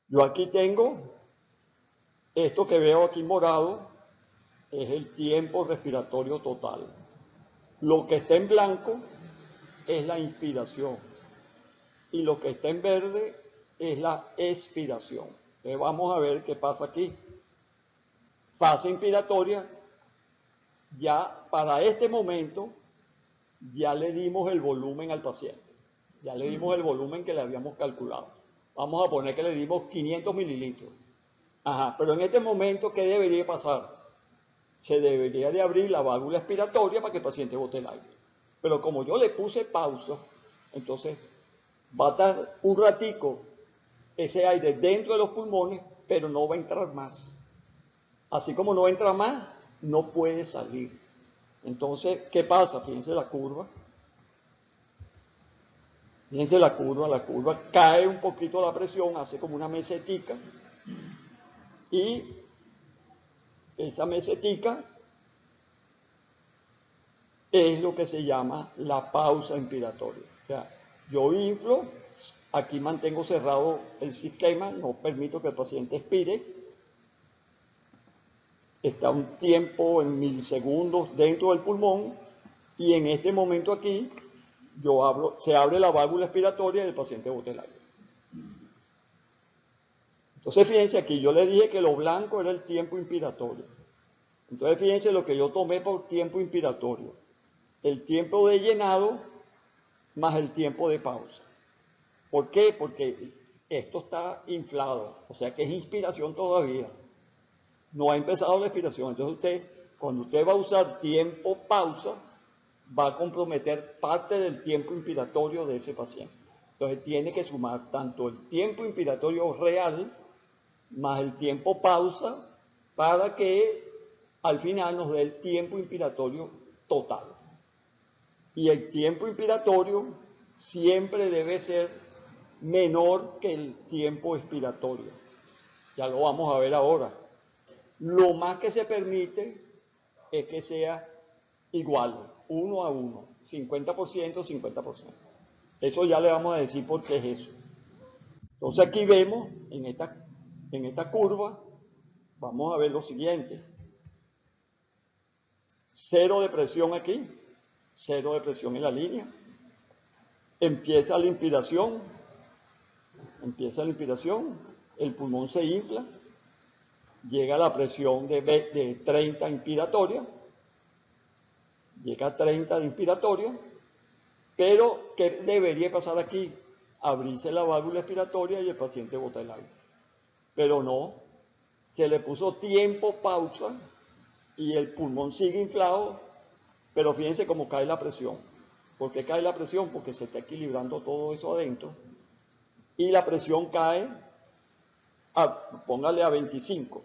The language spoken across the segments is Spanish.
Yo aquí tengo esto que veo aquí morado, es el tiempo respiratorio total. Lo que está en blanco es la inspiración y lo que está en verde es la expiración. Entonces vamos a ver qué pasa aquí. Fase inspiratoria, ya para este momento ya le dimos el volumen al paciente. Ya le dimos el volumen que le habíamos calculado. Vamos a poner que le dimos 500 mililitros. Ajá, pero en este momento, ¿qué debería pasar? Se debería de abrir la válvula expiratoria para que el paciente bote el aire. Pero como yo le puse pausa, entonces va a estar un ratico ese aire dentro de los pulmones, pero no va a entrar más. Así como no entra más, no puede salir. Entonces, ¿qué pasa? Fíjense la curva. Fíjense la curva cae un poquito la presión, hace como una mesetica, y esa mesetica es lo que se llama la pausa inspiratoria. O sea, yo inflo, aquí mantengo cerrado el sistema, no permito que el paciente expire, está un tiempo en milisegundos dentro del pulmón y en este momento aquí se abre la válvula expiratoria y el paciente bota el aire. Entonces fíjense aquí, yo le dije que lo blanco era el tiempo inspiratorio. Entonces fíjense lo que yo tomé por tiempo inspiratorio. El tiempo de llenado más el tiempo de pausa. ¿Por qué? Porque esto está inflado, o sea que es inspiración todavía. No ha empezado la expiración. Entonces cuando usted va a usar tiempo pausa, va a comprometer parte del tiempo inspiratorio de ese paciente. Entonces tiene que sumar tanto el tiempo inspiratorio real más el tiempo pausa para que al final nos dé el tiempo inspiratorio total. Y el tiempo inspiratorio siempre debe ser menor que el tiempo expiratorio. Ya lo vamos a ver ahora. Lo más que se permite es que sea igual, 1 a 1, 50%, 50%. Eso ya le vamos a decir por qué es eso. Entonces aquí vemos, en esta curva, vamos a ver lo siguiente. Cero de presión aquí, cero de presión en la línea. Empieza la inspiración, el pulmón se infla, llega la presión de 30 inspiratoria, llega a 30 de inspiratoria, pero ¿qué debería pasar aquí? Abrirse la válvula expiratoria y el paciente bota el aire. Pero no, se le puso tiempo pausa y el pulmón sigue inflado, pero fíjense cómo cae la presión. ¿Por qué cae la presión? Porque se está equilibrando todo eso adentro y la presión cae, póngale a 25.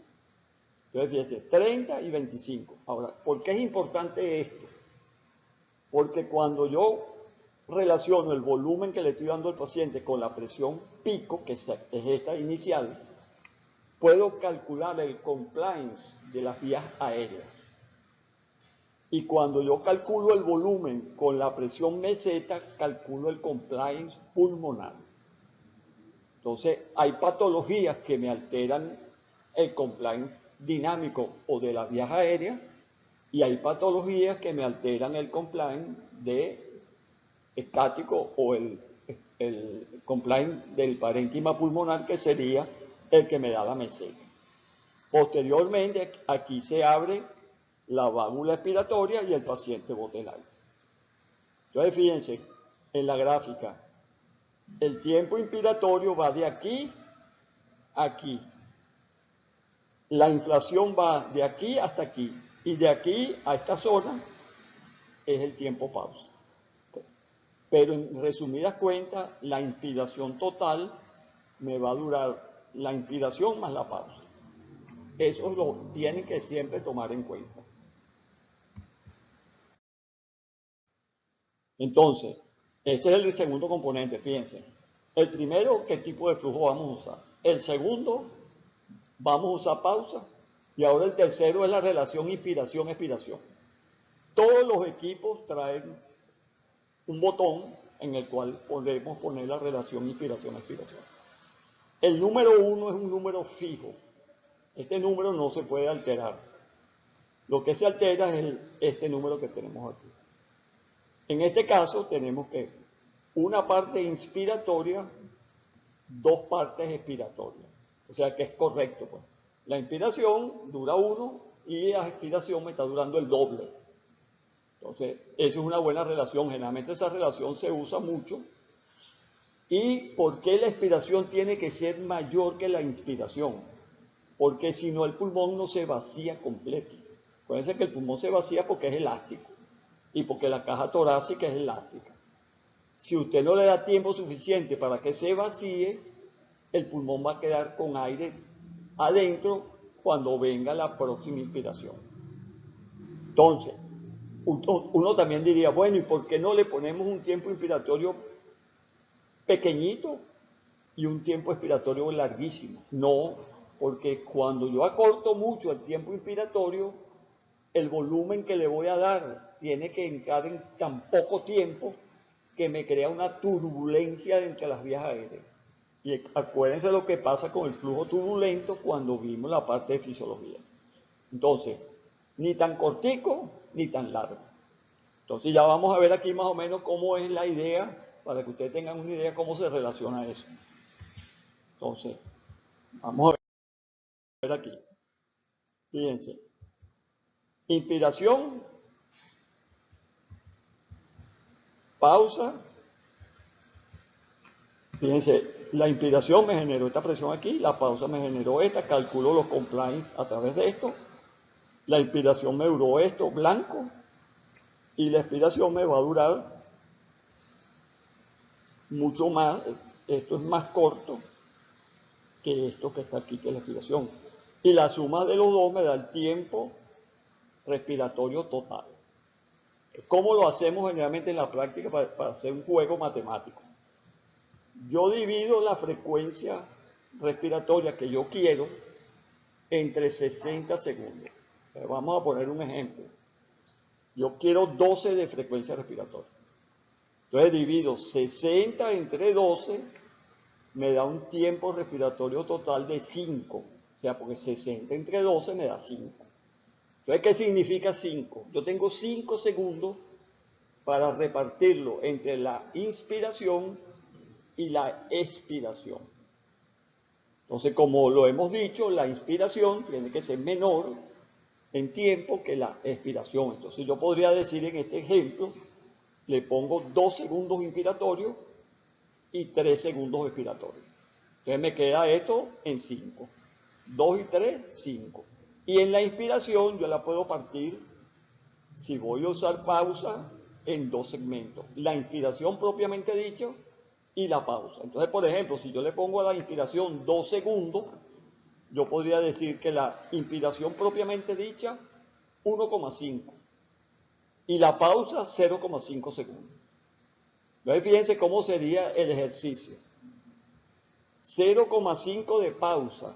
Entonces fíjense, 30 y 25. Ahora, ¿por qué es importante esto? Porque cuando yo relaciono el volumen que le estoy dando al paciente con la presión pico, que es esta inicial, puedo calcular el compliance de las vías aéreas. Y cuando yo calculo el volumen con la presión meseta, calculo el compliance pulmonar. Entonces, hay patologías que me alteran el compliance dinámico o de las vías aéreas y hay patologías que me alteran el compliance de estático o el compliance del parénquima pulmonar, que sería el que me da la meseta. Posteriormente, aquí se abre la válvula expiratoria y el paciente bota el aire. Entonces, fíjense, en la gráfica, el tiempo inspiratorio va de aquí a aquí. La inflación va de aquí hasta aquí. Y de aquí a esta zona es el tiempo pausa. Pero en resumidas cuentas, la inspiración total me va a durar la inspiración más la pausa. Eso lo tienen que siempre tomar en cuenta. Entonces, ese es el segundo componente, fíjense. El primero, ¿qué tipo de flujo vamos a usar? El segundo, vamos a usar pausa. Y ahora el tercero es la relación inspiración-expiración. Todos los equipos traen un botón en el cual podemos poner la relación inspiración-expiración. El número 1 es un número fijo. Este número no se puede alterar. Lo que se altera es este número que tenemos aquí. En este caso tenemos que una parte inspiratoria, dos partes expiratorias. O sea que es correcto, pues. La inspiración dura 1 y la expiración me está durando el doble. Entonces, eso es una buena relación. Generalmente esa relación se usa mucho. ¿Y por qué la expiración tiene que ser mayor que la inspiración? Porque si no el pulmón no se vacía completo. Acuérdense que el pulmón se vacía porque es elástico y porque la caja torácica es elástica. Si usted no le da tiempo suficiente para que se vacíe, el pulmón va a quedar con aire adentro cuando venga la próxima inspiración. Entonces, uno también diría, bueno, ¿y por qué no le ponemos un tiempo inspiratorio pequeñito y un tiempo expiratorio larguísimo? No, porque cuando yo acorto mucho el tiempo inspiratorio, el volumen que le voy a dar tiene que entrar en tan poco tiempo que me crea una turbulencia entre las vías aéreas. Y acuérdense lo que pasa con el flujo turbulento cuando vimos la parte de fisiología. Entonces, ni tan cortico ni tan largo. Entonces ya vamos a ver aquí más o menos cómo es la idea, para que ustedes tengan una idea cómo se relaciona eso. Entonces, vamos a ver aquí. Fíjense. Inspiración, pausa. Fíjense, la inspiración me generó esta presión aquí, la pausa me generó esta, calculo los compliance a través de esto. La inspiración me duró esto, blanco, y la expiración me va a durar mucho más, esto es más corto que esto que está aquí, que es la expiración. Y la suma de los dos me da el tiempo respiratorio total. ¿Cómo lo hacemos generalmente en la práctica para hacer un juego matemático? Yo divido la frecuencia respiratoria que yo quiero entre 60 segundos. Vamos a poner un ejemplo. Yo quiero 12 de frecuencia respiratoria. Entonces divido 60 entre 12, me da un tiempo respiratorio total de 5. O sea, porque 60 entre 12 me da 5. Entonces, ¿qué significa 5? Yo tengo 5 segundos para repartirlo entre la inspiración y la expiración. Entonces, como lo hemos dicho, la inspiración tiene que ser menor en tiempo que la expiración. Entonces, yo podría decir en este ejemplo, le pongo 2 segundos inspiratorios y 3 segundos expiratorios. Entonces me queda esto en 5. 2 y 3, 5. Y en la inspiración yo la puedo partir, si voy a usar pausa, en 2 segmentos. La inspiración propiamente dicha y la pausa. Entonces, por ejemplo, si yo le pongo a la inspiración 2 segundos, yo podría decir que la inspiración propiamente dicha, 1,5. Y la pausa, 0,5 segundos. Entonces, fíjense cómo sería el ejercicio. 0,5 de pausa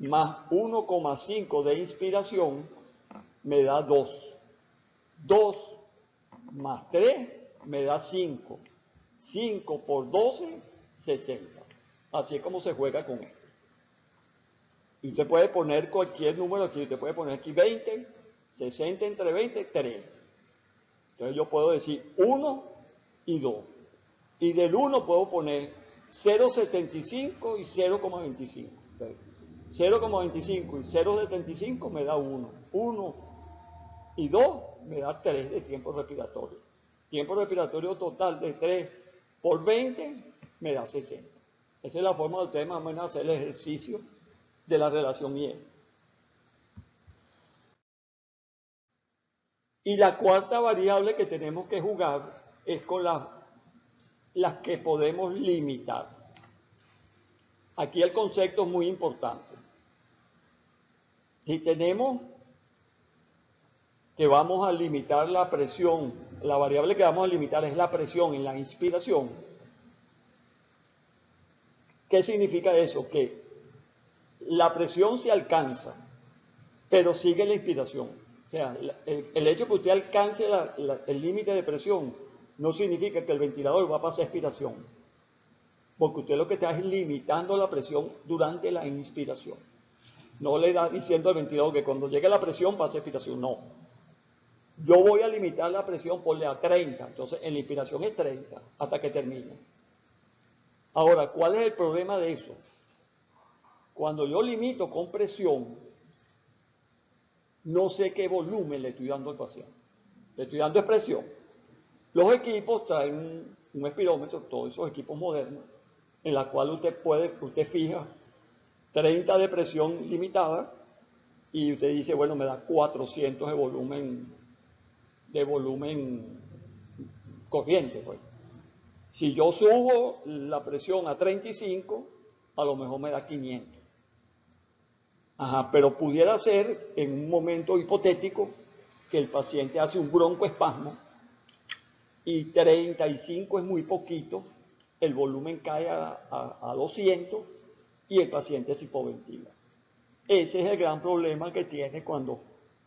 más 1,5 de inspiración me da 2. 2 más 3 me da 5. 5 por 12, 60. Así es como se juega con esto. Y usted puede poner cualquier número aquí. Usted puede poner aquí 20, 60 entre 20, 3. Entonces yo puedo decir 1 y 2. Y del 1 puedo poner 0,75 y 0,25. 0,25 y 0,75 me da 1. 1 y 2 me da 3 de tiempo respiratorio. Tiempo respiratorio total de 3 por 20 me da 60. Esa es la forma de ustedes más o menos hacer el ejercicio de la relación IE. Y la cuarta variable que tenemos que jugar es con las que podemos limitar. Aquí el concepto es muy importante. Si tenemos que vamos a limitar la presión, la variable que vamos a limitar es la presión en la inspiración. ¿Qué significa eso? Que la presión se alcanza, pero sigue la inspiración. O sea, el hecho de que usted alcance el límite de presión no significa que el ventilador va a pasar expiración. porque usted lo que está es limitando la presión durante la inspiración. No le da diciendo al ventilador que cuando llegue la presión pase expiración, no. Yo voy a limitar la presión, ponle a 30, entonces en la inspiración es 30 hasta que termine. Ahora, ¿cuál es el problema de eso? Cuando yo limito con presión, no sé qué volumen le estoy dando al paciente. Le estoy dando presión. Los equipos traen un espirómetro, todos esos equipos modernos, en la cual usted fija 30 de presión limitada y usted dice, bueno, me da 400 de volumen corriente. Pues. Si yo subo la presión a 35, a lo mejor me da 500. Ajá, pero pudiera ser en un momento hipotético que el paciente hace un broncoespasmo y 35 es muy poquito, el volumen cae a 200 y el paciente se hipoventila. Ese es el gran problema que tiene cuando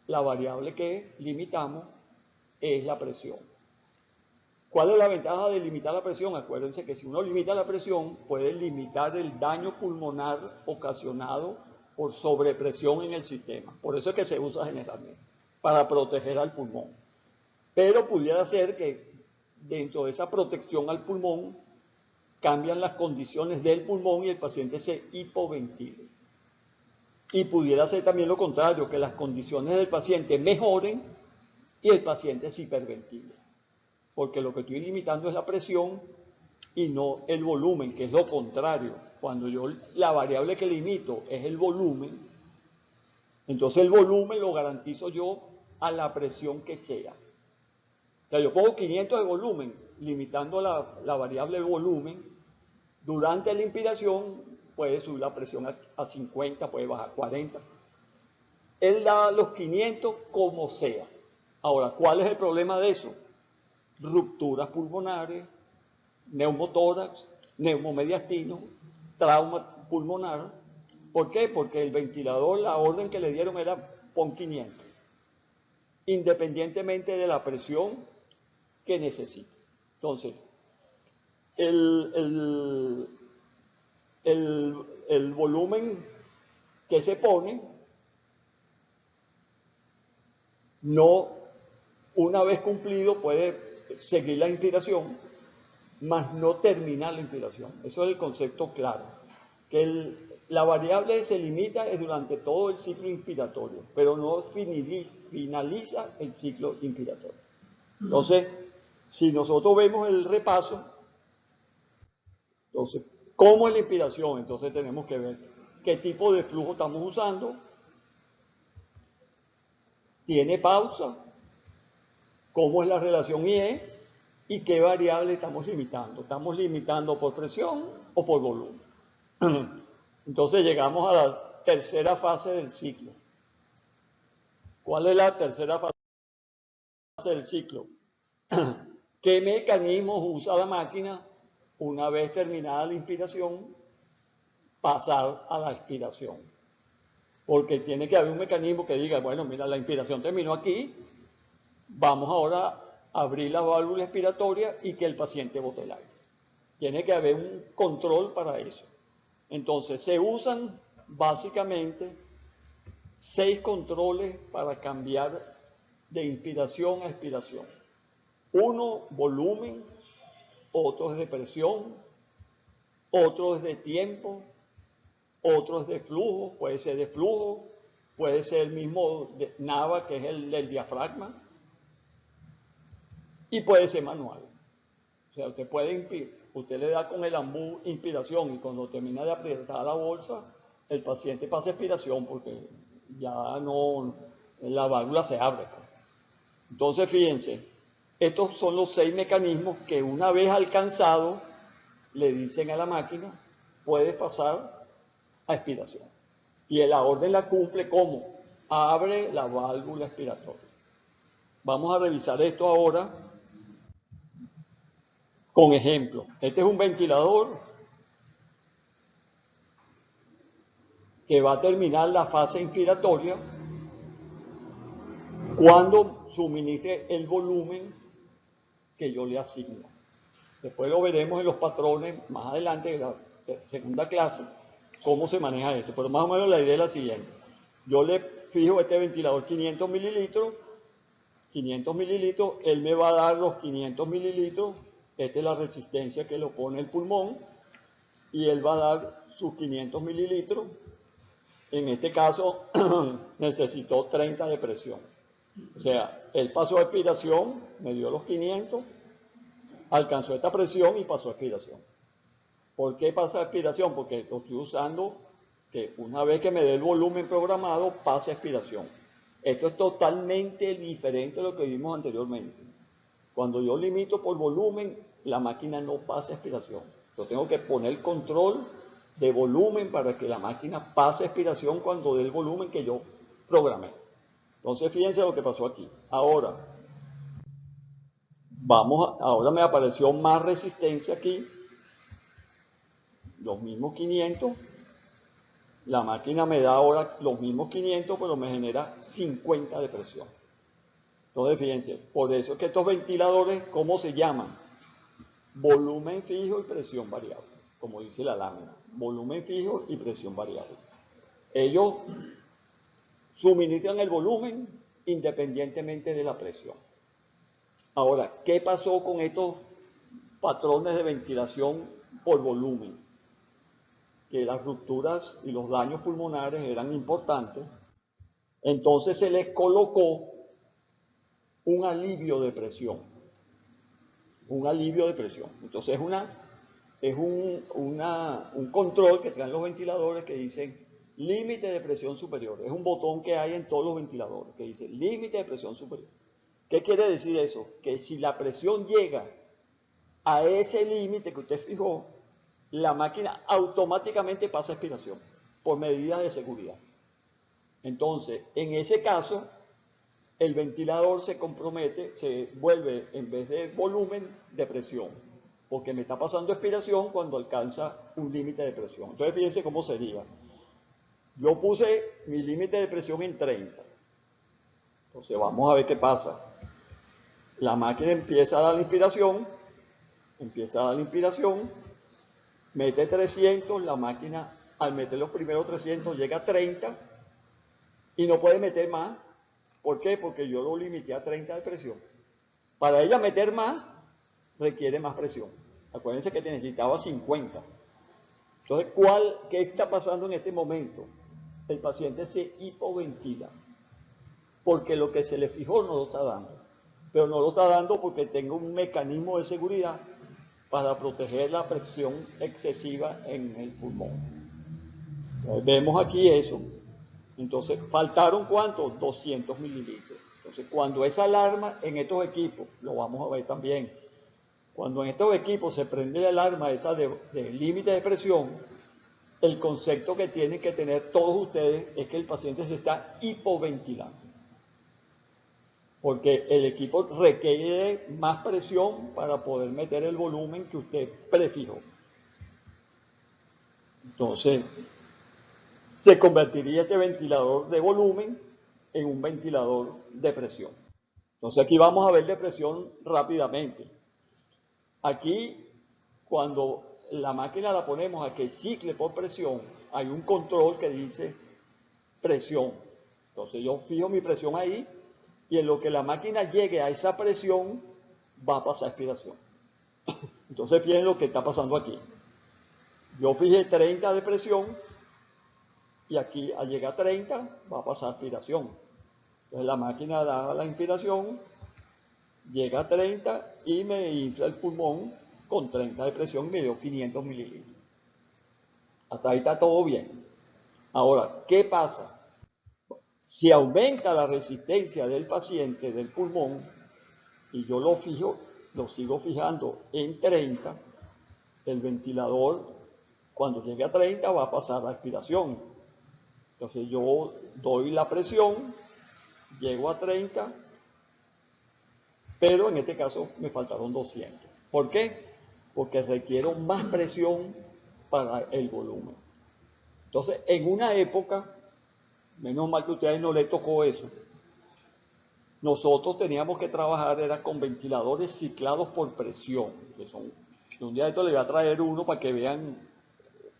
la variable que limitamos es la presión. ¿Cuál es la ventaja de limitar la presión? Acuérdense que si uno limita la presión, puede limitar el daño pulmonar ocasionado por sobrepresión en el sistema. Por eso es que se usa generalmente, para proteger al pulmón. Pero pudiera ser que dentro de esa protección al pulmón cambian las condiciones del pulmón y el paciente se hipoventile. Y pudiera ser también lo contrario, que las condiciones del paciente mejoren y el paciente se hiperventile. Porque lo que estoy limitando es la presión y no el volumen, que es lo contrario. Cuando la variable que limito es el volumen, entonces el volumen lo garantizo yo a la presión que sea. O sea, yo pongo 500 de volumen, limitando la variable de volumen. Durante la inspiración puede subir la presión a 50, puede bajar a 40. Él da los 500 como sea. Ahora, ¿cuál es el problema de eso? Rupturas pulmonares, neumotórax, neumomediastino, trauma pulmonar. ¿Por qué? Porque el ventilador, la orden que le dieron era pon 500, independientemente de la presión que necesite. Entonces, el volumen que se pone, no, una vez cumplido, puede seguir la inspiración, mas no terminar la inspiración. Eso es el concepto claro. Que la variable se limita durante todo el ciclo inspiratorio, pero no finaliza el ciclo inspiratorio. Entonces, si nosotros vemos el repaso, entonces, ¿cómo es la inspiración? Entonces tenemos que ver qué tipo de flujo estamos usando, tiene pausa, cómo es la relación IE y qué variable estamos limitando. ¿Estamos limitando por presión o por volumen? Entonces llegamos a la tercera fase del ciclo. ¿Cuál es la tercera fase del ciclo? ¿Qué mecanismos usa la máquina una vez terminada la inspiración? Pasar a la expiración. Porque tiene que haber un mecanismo que diga, bueno, mira, la inspiración terminó aquí, vamos ahora a abrir la válvula expiratoria y que el paciente bote el aire. Tiene que haber un control para eso. Entonces, se usan básicamente 6 controles para cambiar de inspiración a expiración. Uno, volumen, otro es de presión, otro es de tiempo, otro es de flujo, puede ser de flujo, puede ser el mismo de NAVA, que es el del diafragma, y puede ser manual. O sea, usted le da con el ambú inspiración y cuando termina de apretar la bolsa, el paciente pasa expiración porque ya no, la válvula se abre. Entonces, fíjense, estos son los 6 mecanismos que una vez alcanzado le dicen a la máquina, puedes pasar a expiración. Y la orden la cumple como abre la válvula expiratoria. Vamos a revisar esto ahora con ejemplo. Este es un ventilador que va a terminar la fase inspiratoria cuando suministre el volumen que yo le asigno. Después lo veremos en los patrones más adelante, en la segunda clase, cómo se maneja esto. Pero más o menos la idea es la siguiente. Yo le fijo a este ventilador 500 mililitros, él me va a dar los 500 mililitros, esta es la resistencia que lo pone el pulmón, y él va a dar sus 500 mililitros. En este caso necesitó 30 de presión. O sea, él pasó a expiración, me dio los 500, alcanzó esta presión y pasó a expiración. ¿Por qué pasa a expiración? Porque lo estoy usando que una vez que me dé el volumen programado, pase a expiración. Esto es totalmente diferente a lo que vimos anteriormente. Cuando yo limito por volumen, la máquina no pasa a expiración. Yo tengo que poner control de volumen para que la máquina pase a expiración cuando dé el volumen que yo programé. Entonces, fíjense lo que pasó aquí. Ahora me apareció más resistencia aquí, los mismos 500. La máquina me da ahora los mismos 500, pero me genera 50 de presión. Entonces, fíjense, por eso es que estos ventiladores, ¿cómo se llaman? Volumen fijo y presión variable, como dice la lámina. Volumen fijo y presión variable. Ellos suministran el volumen independientemente de la presión. Ahora, ¿qué pasó con estos patrones de ventilación por volumen? Que las rupturas y los daños pulmonares eran importantes, entonces se les colocó un alivio de presión. Un alivio de presión. Entonces es un control que traen los ventiladores que dicen límite de presión superior. Es un botón que hay en todos los ventiladores que dice límite de presión superior. ¿Qué quiere decir eso? Que si la presión llega a ese límite que usted fijó, la máquina automáticamente pasa a expiración por medidas de seguridad. Entonces, en ese caso, el ventilador se compromete, se vuelve en vez de volumen, de presión, porque me está pasando expiración cuando alcanza un límite de presión. Entonces, fíjense cómo sería. Yo puse mi límite de presión en 30. Entonces, vamos a ver qué pasa. La máquina empieza a dar la inspiración, mete 300, la máquina al meter los primeros 300 llega a 30 y no puede meter más. ¿Por qué? Porque yo lo limité a 30 de presión. Para ella meter más, requiere más presión. Acuérdense que necesitaba 50. Entonces, ¿qué está pasando en este momento? El paciente se hipoventila, porque lo que se le fijó no lo está dando. Pero no lo está dando porque tengo un mecanismo de seguridad para proteger la presión excesiva en el pulmón. Entonces, vemos aquí eso. Entonces, ¿faltaron cuánto? 200 mililitros. Entonces, cuando esa alarma en estos equipos, lo vamos a ver también, cuando en estos equipos se prende la alarma esa de límite de presión, el concepto que tienen que tener todos ustedes es que el paciente se está hipoventilando. Porque el equipo requiere más presión para poder meter el volumen que usted prefijó. Entonces, se convertiría este ventilador de volumen en un ventilador de presión. Entonces, aquí vamos a ver de presión rápidamente. Aquí, cuando la máquina la ponemos a que cicle por presión, hay un control que dice presión. Entonces, yo fijo mi presión ahí y en lo que la máquina llegue a esa presión, va a pasar expiración. Entonces, fíjense lo que está pasando aquí. Yo fijé 30 de presión y aquí al llegar a 30 va a pasar aspiración. Entonces la máquina da la inspiración, llega a 30 y me infla el pulmón con 30 de presión y me dio 500 mililitros. Hasta ahí está todo bien. Ahora, ¿qué pasa? Si aumenta la resistencia del paciente del pulmón y yo lo sigo fijando en 30, el ventilador cuando llegue a 30 va a pasar a aspiración. Entonces yo doy la presión, llego a 30, pero en este caso me faltaron 200. ¿Por qué? Porque requiero más presión para el volumen. Entonces, en una época, menos mal que a ustedes no les tocó eso, nosotros teníamos que trabajar era con ventiladores ciclados por presión, que son Un día de esto le voy a traer uno para que vean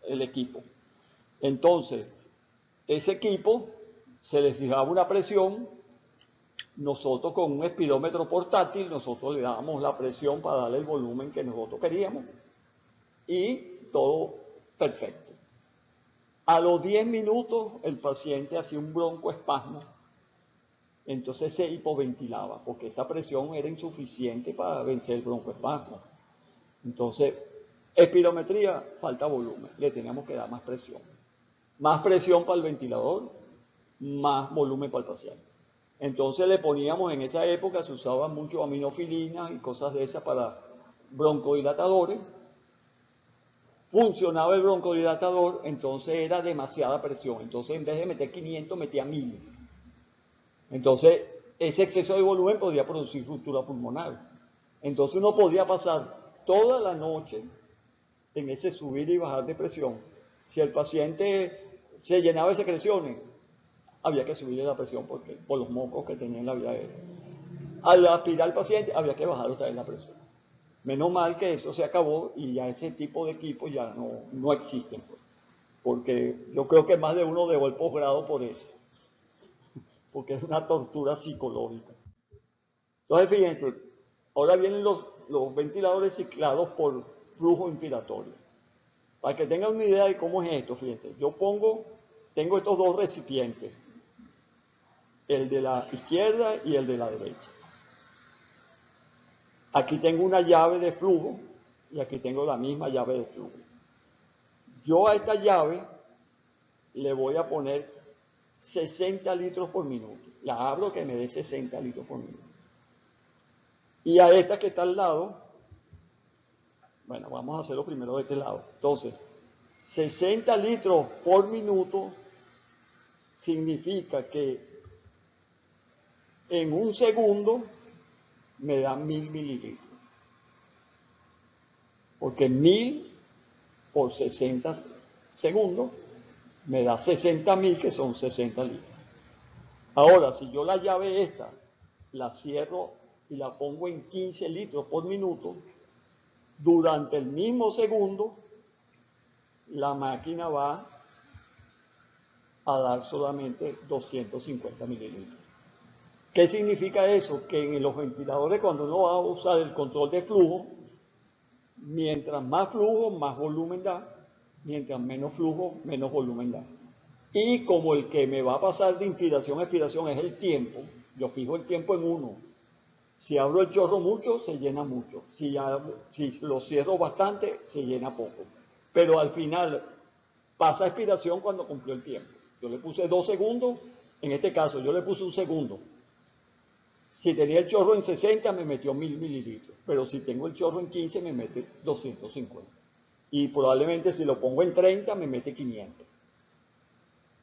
el equipo. Entonces, ese equipo se le fijaba una presión. Nosotros con un espirómetro portátil, nosotros le dábamos la presión para darle el volumen que nosotros queríamos y todo perfecto. A los 10 minutos el paciente hacía un broncoespasmo, entonces se hipoventilaba porque esa presión era insuficiente para vencer el broncoespasmo. Entonces, espirometría, falta volumen, le teníamos que dar más presión. Más presión para el ventilador, más volumen para el paciente. Entonces le poníamos, en esa época se usaba mucho aminofilina y cosas de esas para broncodilatadores. Funcionaba el broncodilatador, entonces era demasiada presión. Entonces en vez de meter 500, metía 1000. Entonces ese exceso de volumen podía producir ruptura pulmonar. Entonces uno podía pasar toda la noche en ese subir y bajar de presión. Si el paciente se llenaba de secreciones, había que subirle la presión por los mocos que tenía en la vía aérea. Al aspirar al paciente, había que bajar otra vez la presión. Menos mal que eso se acabó y ya ese tipo de equipos ya no existen. Pues. Porque yo creo que más de uno dejó el posgrado por eso. Porque es una tortura psicológica. Entonces, fíjense, ahora vienen los ventiladores ciclados por flujo inspiratorio. Para que tengan una idea de cómo es esto, fíjense, tengo estos dos recipientes, el de la izquierda y el de la derecha. Aquí tengo una llave de flujo y aquí tengo la misma llave de flujo. Yo a esta llave le voy a poner 60 litros por minuto. La abro que me dé 60 litros por minuto. Y a esta que está al lado, bueno, vamos a hacerlo primero de este lado. Entonces, 60 litros por minuto significa que en un segundo me da 1000 mililitros. Porque 1000 por 60 segundos me da 60.000, que son 60 litros. Ahora, si yo la llave esta la cierro y la pongo en 15 litros por minuto, durante el mismo segundo, la máquina va a dar solamente 250 mililitros. ¿Qué significa eso? Que en los ventiladores, cuando uno va a usar el control de flujo, mientras más flujo, más volumen da, mientras menos flujo, menos volumen da. Y como el que me va a pasar de inspiración a expiración es el tiempo, yo fijo el tiempo en 1. Si abro el chorro mucho, se llena mucho. Si lo cierro bastante, se llena poco. Pero al final pasa a expiración cuando cumplió el tiempo. Yo le puse 2 segundos, en este caso yo le puse 1 segundo. Si tenía el chorro en 60, me metió 1000 mililitros. Pero si tengo el chorro en 15, me mete 250. Y probablemente si lo pongo en 30, me mete 500.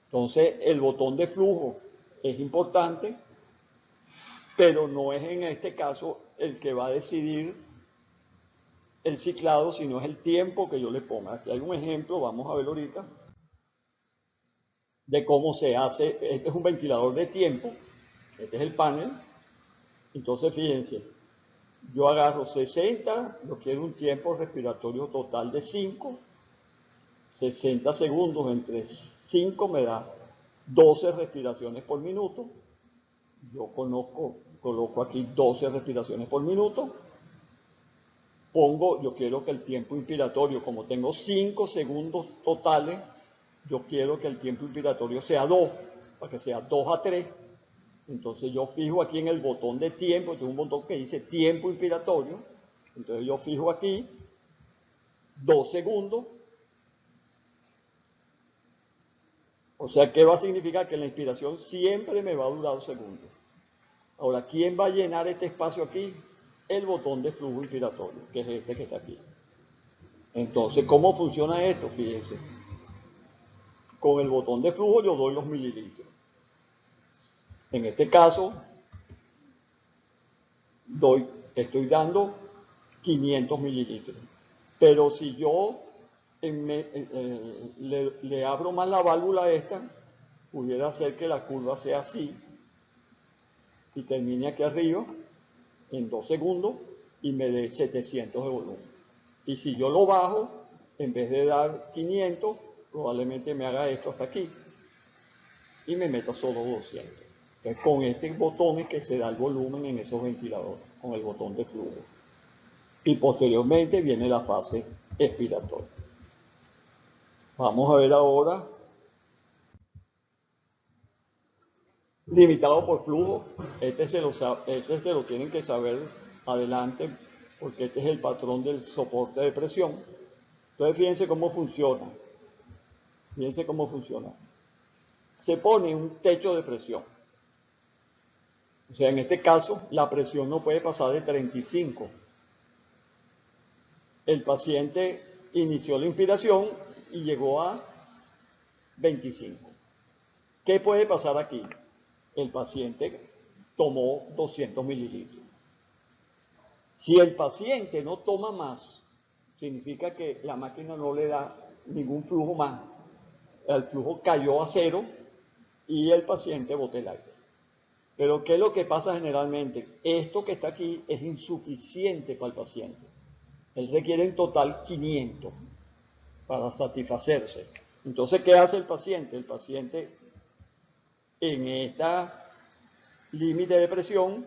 Entonces, el botón de flujo es importante, pero no es en este caso el que va a decidir el ciclado, sino es el tiempo que yo le ponga. Aquí hay un ejemplo, vamos a verlo ahorita, de cómo se hace. Este es un ventilador de tiempo, este es el panel. Entonces, fíjense, yo agarro 60, yo quiero un tiempo respiratorio total de 5, 60 segundos entre 5 me da 12 respiraciones por minuto. Yo coloco aquí 12 respiraciones por minuto. Yo quiero que el tiempo inspiratorio, como tengo 5 segundos totales, yo quiero que el tiempo inspiratorio sea 2, para que sea 2 a 3. Entonces yo fijo aquí en el botón de tiempo, tengo un botón que dice tiempo inspiratorio, entonces yo fijo aquí 2 segundos. O sea, ¿qué va a significar? Que la inspiración siempre me va a durar 2 segundos. Ahora, ¿quién va a llenar este espacio aquí? El botón de flujo inspiratorio, que es este que está aquí. Entonces, ¿cómo funciona esto? Fíjense. Con el botón de flujo yo doy los mililitros. En este caso, estoy dando 500 mililitros. Pero si yo le abro más la válvula esta, pudiera hacer que la curva sea así y termine aquí arriba en 2 segundos y me dé 700 de volumen. Y si yo lo bajo, en vez de dar 500, probablemente me haga esto hasta aquí y me meta solo 200. Entonces, con este botón es que se da el volumen en esos ventiladores, con el botón de flujo. Y posteriormente viene la fase expiratoria. Vamos a ver ahora, limitado por flujo. Ese se lo tienen que saber adelante, porque este es el patrón del soporte de presión. Entonces fíjense cómo funciona. Fíjense cómo funciona. Se pone un techo de presión. O sea, en este caso, la presión no puede pasar de 35. El paciente inició la inspiración y llegó a 25. ¿Qué puede pasar aquí? El paciente tomó 200 mililitros. Si el paciente no toma más, significa que la máquina no le da ningún flujo más. El flujo cayó a cero y el paciente botó el aire. Pero ¿qué es lo que pasa generalmente? Esto que está aquí es insuficiente para el paciente. Él requiere en total 500 para satisfacerse. Entonces, ¿qué hace el paciente? El paciente en esta límite de presión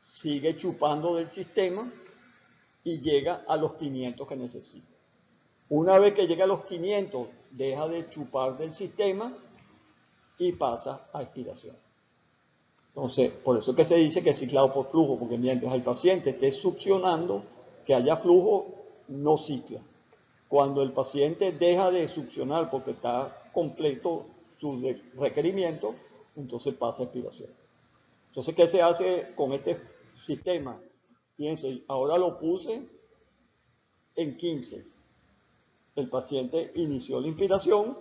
sigue chupando del sistema y llega a los 500 que necesita. Una vez que llega a los 500, deja de chupar del sistema y pasa a expiración. Entonces, por eso es que se dice que es ciclado por flujo, porque mientras el paciente esté succionando, que haya flujo, no cicla. Cuando el paciente deja de succionar porque está completo su requerimiento, entonces pasa a expiración. Entonces, ¿qué se hace con este sistema? Fíjense, ahora lo puse en 15. El paciente inició la inspiración,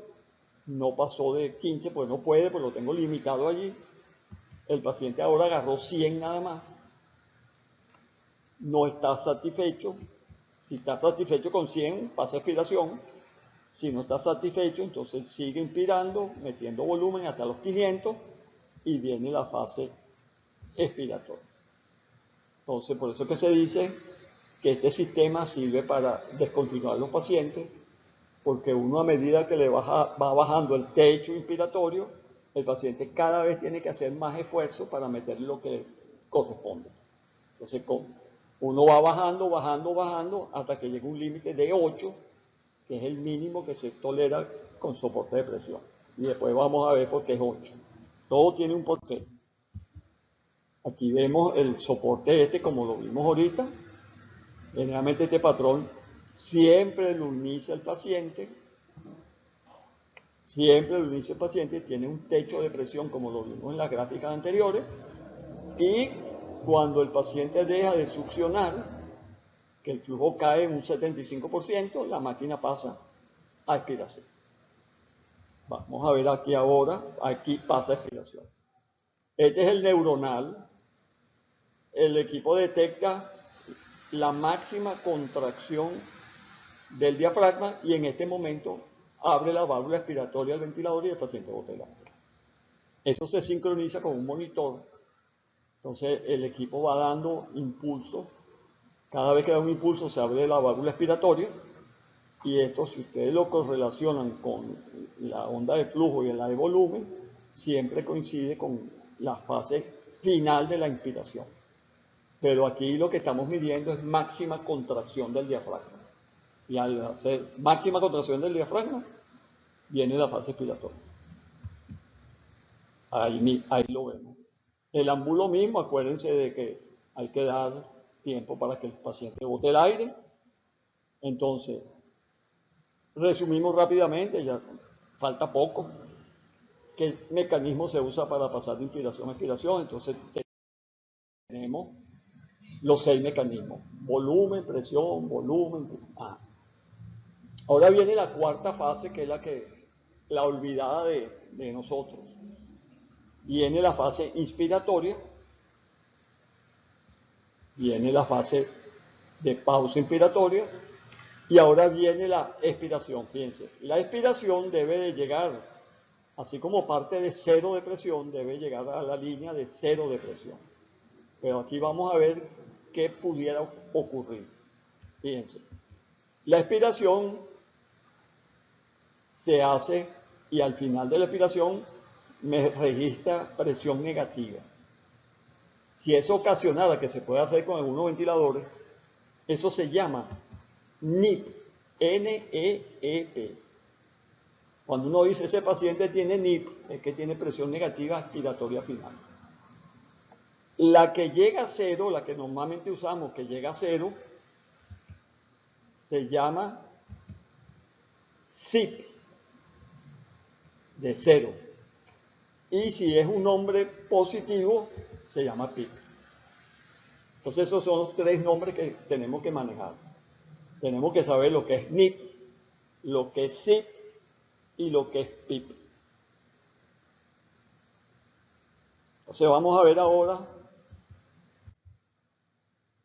no pasó de 15, pues no puede, pues lo tengo limitado allí. El paciente ahora agarró 100 nada más. No está satisfecho. Si está satisfecho con 100, pasa a expiración. Si no está satisfecho, entonces sigue inspirando, metiendo volumen hasta los 500 y viene la fase expiratoria. Entonces, por eso es que se dice que este sistema sirve para descontinuar los pacientes, porque uno a medida que va bajando el techo inspiratorio, el paciente cada vez tiene que hacer más esfuerzo para meter lo que corresponde. Entonces, uno va bajando, bajando, bajando, hasta que llega un límite de 8, que es el mínimo que se tolera con soporte de presión. Y después vamos a ver por qué es 8. Todo tiene un porqué. Aquí vemos el soporte este, como lo vimos ahorita. Generalmente este patrón siempre lo inicia el paciente. Siempre lo inicia el paciente, tiene un techo de presión, como lo vimos en las gráficas anteriores. Y cuando el paciente deja de succionar, que el flujo cae en un 75%, la máquina pasa a expiración. Vamos a ver aquí ahora, aquí pasa a expiración. Este es el neuronal. El equipo detecta la máxima contracción del diafragma y en este momento abre la válvula expiratoria del ventilador y el paciente bota el aire. Eso se sincroniza con un monitor. Entonces el equipo va dando impulso. Cada vez que da un impulso se abre la válvula expiratoria y esto, si ustedes lo correlacionan con la onda de flujo y la de volumen, siempre coincide con la fase final de la inspiración. Pero aquí lo que estamos midiendo es máxima contracción del diafragma. Y al hacer máxima contracción del diafragma, viene la fase expiratoria. Ahí lo vemos. El ámbulo mismo, acuérdense de que hay que dar tiempo para que el paciente bote el aire. Entonces, resumimos rápidamente, ya falta poco. ¿Qué mecanismo se usa para pasar de inspiración a expiración? Entonces, tenemos los 6 mecanismos: volumen, presión, volumen. Ahora viene la cuarta fase, que es la olvidada de nosotros. Viene la fase inspiratoria, viene la fase de pausa inspiratoria y ahora viene la expiración. Fíjense, la expiración debe de llegar, así como parte de 0 de presión, debe llegar a la línea de 0 de presión. Pero aquí vamos a ver qué pudiera ocurrir. Fíjense, La expiración se hace y al final de la expiración me registra presión negativa. Si es ocasionada, que se puede hacer con algunos ventiladores, eso se llama NEEP, N-E-E-P. Cuando uno dice ese paciente tiene NEEP, es que tiene presión negativa aspiratoria final. La que llega a cero, la que normalmente usamos, que llega a cero, se llama SIP, de cero. Y si es un nombre positivo, se llama PIP. Entonces esos son los tres nombres que tenemos que manejar. Tenemos que saber lo que es NIP, lo que es SIP y lo que es PIP. Entonces vamos a ver ahora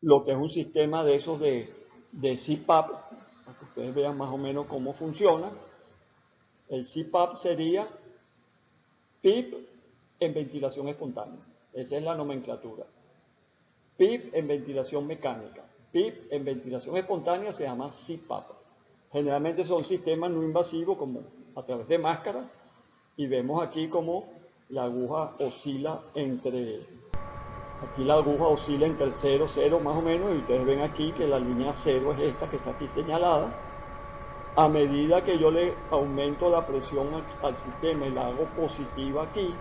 lo que es un sistema de esos de CPAP, para que ustedes vean más o menos cómo funciona. El CPAP sería PIP en ventilación espontánea. Esa es la nomenclatura. PIP en ventilación mecánica. PIP en ventilación espontánea se llama CPAP. Generalmente son sistemas no invasivos como a través de máscara y vemos aquí como la aguja oscila entre, aquí la aguja oscila entre el 0, 0 más o menos y ustedes ven aquí que la línea 0 es esta que está aquí señalada. A medida que yo le aumento la presión al sistema y la hago positiva aquí,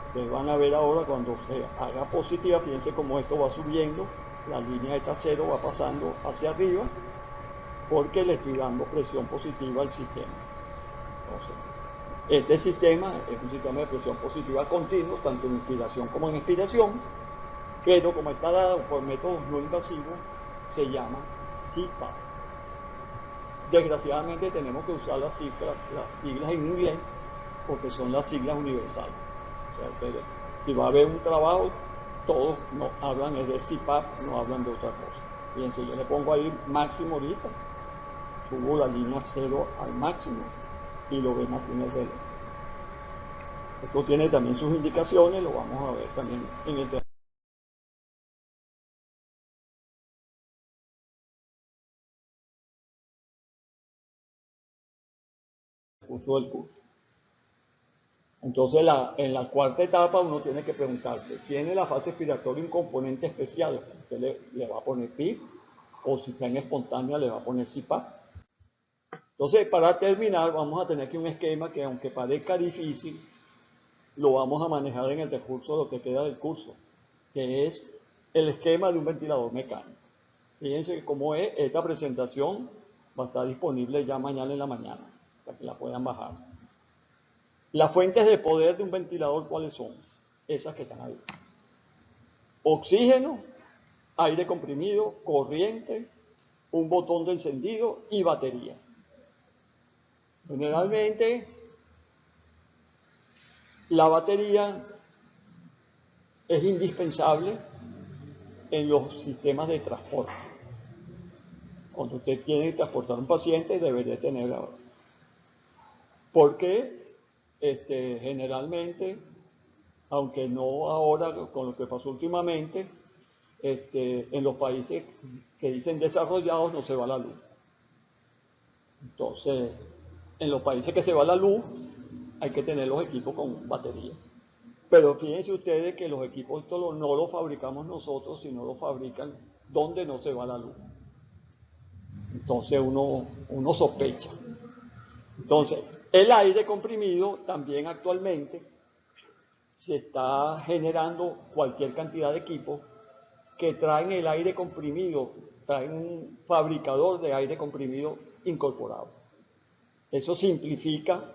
ustedes van a ver ahora cuando se haga positiva, fíjense cómo esto va subiendo, la línea esta 0 va pasando hacia arriba, porque le estoy dando presión positiva al sistema. Entonces, este sistema es un sistema de presión positiva continuo, tanto en inspiración como en expiración, pero como está dado por métodos no invasivos, se llama CPAP. Desgraciadamente tenemos que usar las siglas en inglés, porque son las siglas universales. O sea, si va a haber un trabajo, todos no hablan de CPAP, no hablan de otra cosa. Fíjense, yo le pongo ahí máximo ahorita, subo la línea 0 al máximo y lo ven aquí en el reloj. Esto tiene también sus indicaciones, lo vamos a ver también en el curso del curso. Entonces, en la cuarta etapa uno tiene que preguntarse, ¿tiene la fase expiratoria un componente especial? Usted le va a poner PIP, o si está en espontánea le va a poner CPAP. Entonces, para terminar, vamos a tener aquí un esquema que, aunque parezca difícil, lo vamos a manejar en el transcurso de lo que queda del curso, que es el esquema de un ventilador mecánico. Fíjense cómo es, esta presentación va a estar disponible ya mañana en la mañana, para que la puedan bajar. Las fuentes de poder de un ventilador, ¿cuáles son? Esas que están ahí. Oxígeno, aire comprimido, corriente, un botón de encendido y batería. Generalmente, la batería es indispensable en los sistemas de transporte. Cuando usted tiene que transportar a un paciente, debería tenerla. Porque generalmente, aunque no ahora con lo que pasó últimamente, en los países que dicen desarrollados no se va la luz. Entonces, en los países que se va la luz, hay que tener los equipos con batería. Pero fíjense ustedes que los equipos no los fabricamos nosotros, sino los fabrican donde no se va la luz. Entonces uno sospecha. Entonces, el aire comprimido también actualmente se está generando cualquier cantidad de equipos que traen el aire comprimido, traen un fabricador de aire comprimido incorporado. Eso simplifica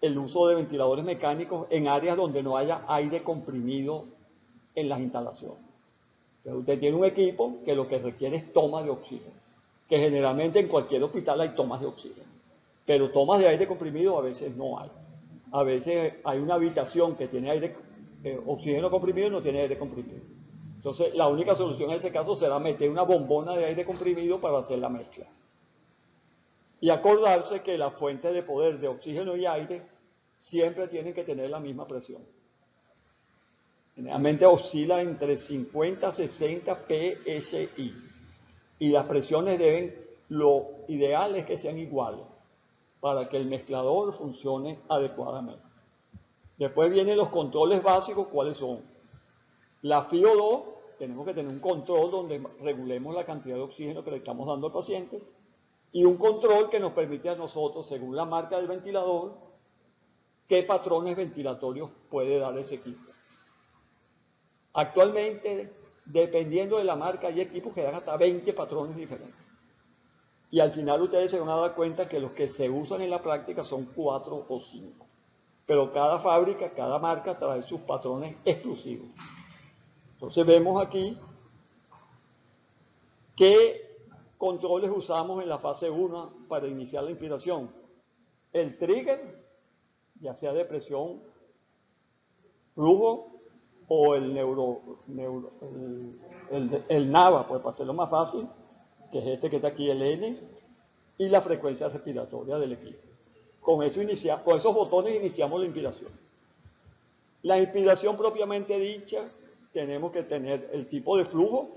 el uso de ventiladores mecánicos en áreas donde no haya aire comprimido en las instalaciones. Entonces usted tiene un equipo que lo que requiere es toma de oxígeno, que generalmente en cualquier hospital hay tomas de oxígeno, pero tomas de aire comprimido a veces no hay. A veces hay una habitación que tiene oxígeno comprimido y no tiene aire comprimido. Entonces la única solución en ese caso será meter una bombona de aire comprimido para hacer la mezcla. Y acordarse que la fuente de poder de oxígeno y aire siempre tienen que tener la misma presión. Generalmente oscila entre 50 y 60 PSI. Y las presiones deben lo ideal es que sean iguales para que el mezclador funcione adecuadamente. Después vienen los controles básicos, ¿cuáles son? La FiO2, tenemos que tener un control donde regulemos la cantidad de oxígeno que le estamos dando al paciente y un control que nos permite a nosotros, según la marca del ventilador, qué patrones ventilatorios puede dar ese equipo. Actualmente, dependiendo de la marca, hay equipos que dan hasta 20 patrones diferentes. Y al final ustedes se van a dar cuenta que los que se usan en la práctica son 4 o 5. Pero cada fábrica, cada marca trae sus patrones exclusivos. Entonces vemos aquí qué controles usamos en la fase 1 para iniciar la inspiración. El trigger, ya sea de presión, flujo o el NAVA, pues para hacerlo más fácil, que es este que está aquí, el N, y la frecuencia respiratoria del equipo. Con esos botones iniciamos la inspiración. La inspiración propiamente dicha, tenemos que tener el tipo de flujo,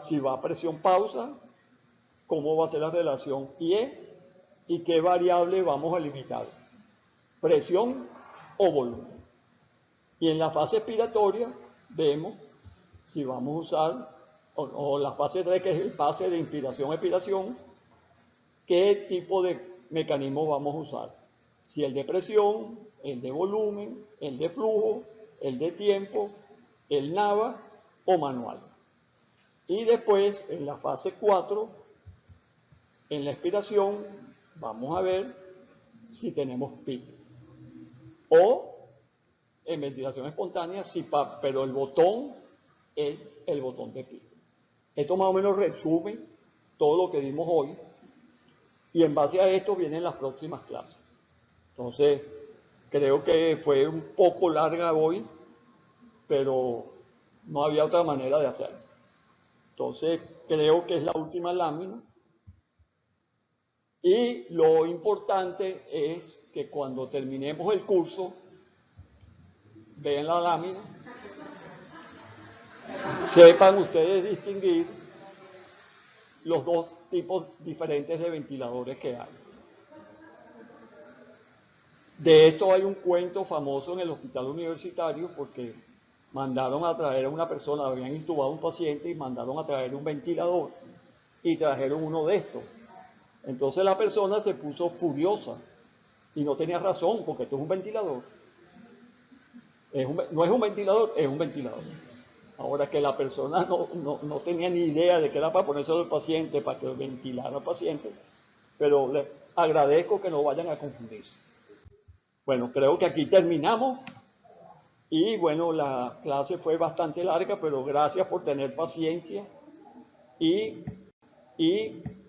si va a presión pausa, cómo va a ser la relación IE y qué variable vamos a limitar, presión o volumen. Y en la fase expiratoria vemos si vamos a usar, o la fase 3, que es el pase de inspiración-expiración, qué tipo de mecanismo vamos a usar. Si el de presión, el de volumen, el de flujo, el de tiempo, el NAVA o manual. Y después, en la fase 4, en la expiración, vamos a ver si tenemos PIC. O en ventilación espontánea, pero el botón es el botón de PIC. Esto más o menos resume todo lo que vimos hoy. Y en base a esto vienen las próximas clases. Entonces, creo que fue un poco larga hoy, pero no había otra manera de hacerlo. Entonces, creo que es la última lámina. Y lo importante es que cuando terminemos el curso, vean la lámina, sepan ustedes distinguir los dos tipos diferentes de ventiladores que hay. De esto hay un cuento famoso en el hospital universitario porque mandaron a traer a una persona, habían intubado a un paciente y mandaron a traer un ventilador y trajeron uno de estos. Entonces la persona se puso furiosa y no tenía razón porque esto es un ventilador. No es un ventilador, es un ventilador. Ahora que la persona no tenía ni idea de que era para ponérselo al paciente, para que ventilara al paciente, pero les agradezco que no vayan a confundirse. Bueno, creo que aquí terminamos y bueno, la clase fue bastante larga, pero gracias por tener paciencia y